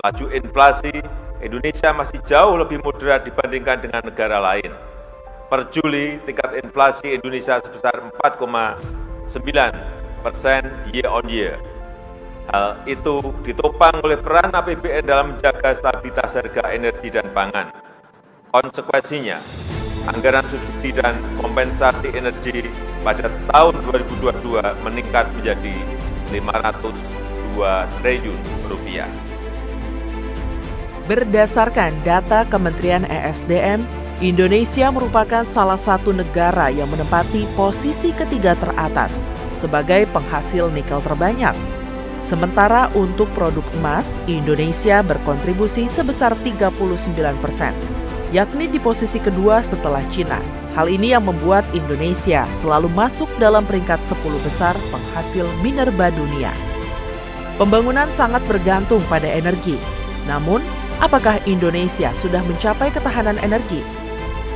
Laju inflasi Indonesia masih jauh lebih moderat dibandingkan dengan negara lain. Per Juli, tingkat inflasi Indonesia sebesar 4,9% year on year. Hal itu ditopang oleh peran APBN dalam menjaga stabilitas harga energi dan pangan. Konsekuensinya, anggaran subsidi dan kompensasi energi pada tahun 2022 meningkat menjadi Rp502 triliun. Berdasarkan data Kementerian ESDM, Indonesia merupakan salah satu negara yang menempati posisi ketiga teratas sebagai penghasil nikel terbanyak. Sementara untuk produk emas, Indonesia berkontribusi sebesar 39%, yakni di posisi kedua setelah Cina. Hal ini yang membuat Indonesia selalu masuk dalam peringkat 10 besar penghasil minerba dunia. Pembangunan sangat bergantung pada energi. Namun, apakah Indonesia sudah mencapai ketahanan energi?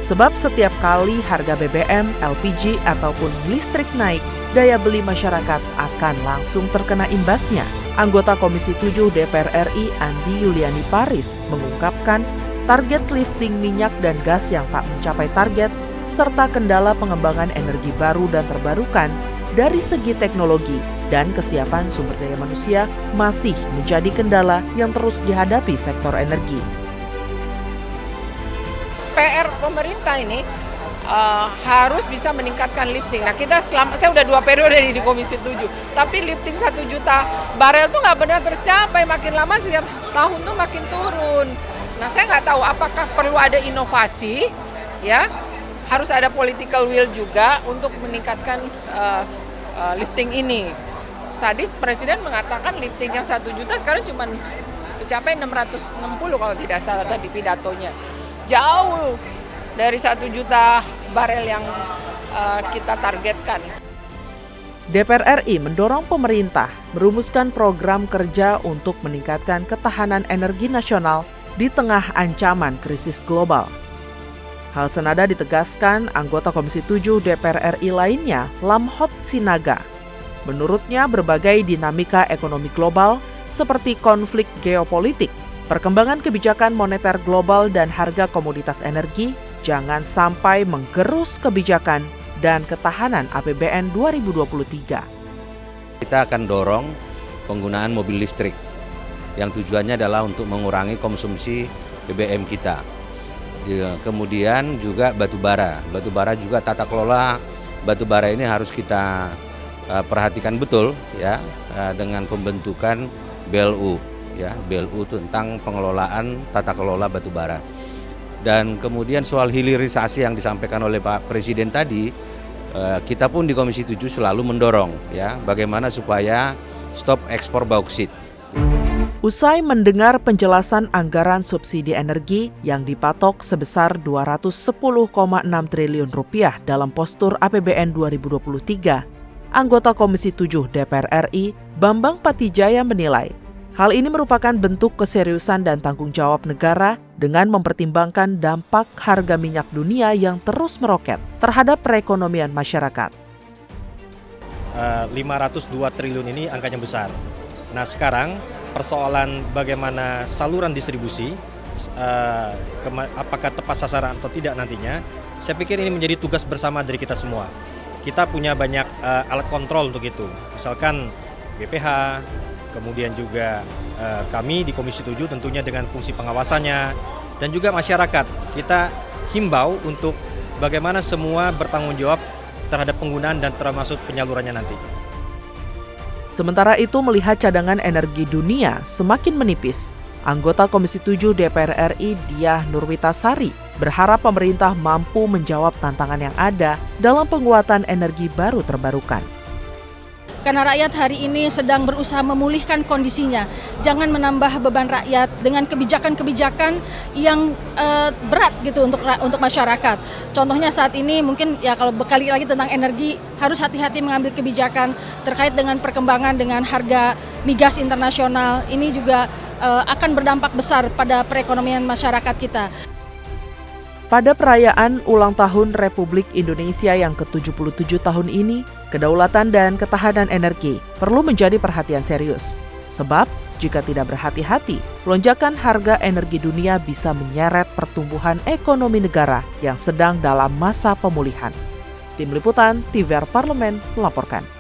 Sebab setiap kali harga BBM, LPG, ataupun listrik naik, daya beli masyarakat akan langsung terkena imbasnya. Anggota Komisi 7 DPR RI Andi Yuliani Paris mengungkapkan target lifting minyak dan gas yang tak mencapai target, serta kendala pengembangan energi baru dan terbarukan dari segi teknologi dan kesiapan sumber daya manusia masih menjadi kendala yang terus dihadapi sektor energi. PR pemerintah ini harus bisa meningkatkan lifting. Nah, saya udah 2 periode di Komisi 7, tapi lifting 1 juta barel tuh nggak benar tercapai, makin lama setiap tahun tuh makin turun. Nah, saya nggak tahu apakah perlu ada inovasi, ya, harus ada political will juga untuk meningkatkan lifting ini. Tadi Presiden mengatakan lifting yang 1 juta sekarang cuma mencapai 660 kalau tidak salah tadi pidatonya. Jauh dari 1 juta barel yang kita targetkan. DPR RI mendorong pemerintah merumuskan program kerja untuk meningkatkan ketahanan energi nasional di tengah ancaman krisis global. Hal senada ditegaskan anggota Komisi 7 DPR RI lainnya, Lamhot Sinaga. Menurutnya berbagai dinamika ekonomi global seperti konflik geopolitik, perkembangan kebijakan moneter global dan harga komoditas energi jangan sampai menggerus kebijakan dan ketahanan APBN 2023. Kita akan dorong penggunaan mobil listrik yang tujuannya adalah untuk mengurangi konsumsi BBM kita. Kemudian juga batubara. Batubara juga tata kelola batubara ini harus kita perhatikan betul ya, dengan pembentukan BLU ya, BLU tentang pengelolaan tata kelola batubara. Dan kemudian soal hilirisasi yang disampaikan oleh Pak Presiden tadi, kita pun di Komisi 7 selalu mendorong ya bagaimana supaya stop ekspor bauksit. Usai mendengar penjelasan anggaran subsidi energi yang dipatok sebesar Rp210,6 triliun dalam postur APBN 2023, anggota Komisi 7 DPR RI Bambang Patijaya menilai hal ini merupakan bentuk keseriusan dan tanggung jawab negara dengan mempertimbangkan dampak harga minyak dunia yang terus meroket terhadap perekonomian masyarakat. 502 triliun ini angkanya besar. Nah, sekarang persoalan bagaimana saluran distribusi, apakah tepat sasaran atau tidak nantinya, saya pikir ini menjadi tugas bersama dari kita semua. Kita punya banyak alat kontrol untuk itu, misalkan BPH, kemudian juga kami di Komisi 7 tentunya dengan fungsi pengawasannya, dan juga masyarakat. Kita himbau untuk bagaimana semua bertanggung jawab terhadap penggunaan dan termasuk penyalurannya nanti. Sementara itu melihat cadangan energi dunia semakin menipis, anggota Komisi 7 DPR RI Diah Nurwitasari berharap pemerintah mampu menjawab tantangan yang ada dalam penguatan energi baru terbarukan. Karena rakyat hari ini sedang berusaha memulihkan kondisinya. Jangan menambah beban rakyat dengan kebijakan-kebijakan yang berat gitu untuk masyarakat. Contohnya saat ini mungkin ya kalau bekali lagi tentang energi harus hati-hati mengambil kebijakan terkait dengan perkembangan dengan harga migas internasional. Ini juga akan berdampak besar pada perekonomian masyarakat kita. Pada perayaan ulang tahun Republik Indonesia yang ke-77 tahun ini, kedaulatan dan ketahanan energi perlu menjadi perhatian serius. Sebab Jika tidak berhati-hati, lonjakan harga energi dunia bisa menyeret pertumbuhan ekonomi negara yang sedang dalam masa pemulihan. Tim Liputan TVR Parlemen melaporkan.